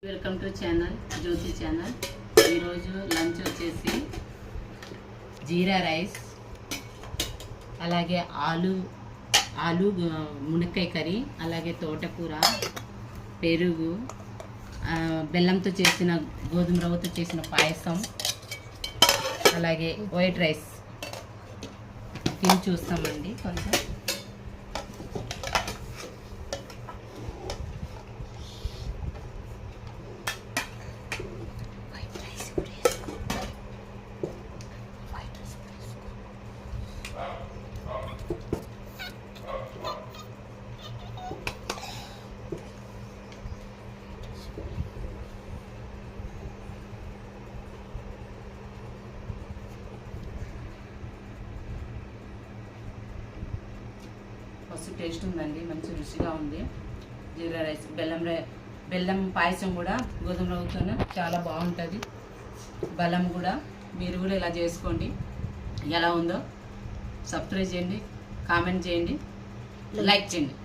Welcome to channel Jyothi channel. ఈరోజు lunch వచ్చేసి jeera rice, అలాగే ఆలు మునక్కాయ కర్రీ, అలాగే తోటకూర, పెరుగు, బెల్లంతో చేసిన గోధుమ రవ్వతో చేసిన పాయసం, అలాగే వైట్ రైస్ తిని చూస్తామండి. కొంచెం మస్తు టేస్ట్ ఉందండి, మంచి రుచిగా ఉంది. జీరా రైస్, బెల్లం పాయసం కూడా గోధుమ రవ్వతోనే చాలా బాగుంటుంది. బెల్లం కూడా మీరు కూడా ఇలా చేసుకోండి. ఎలా ఉందో సబ్స్క్రైబ్ చేయండి, కామెంట్ చేయండి, లైక్ చేయండి.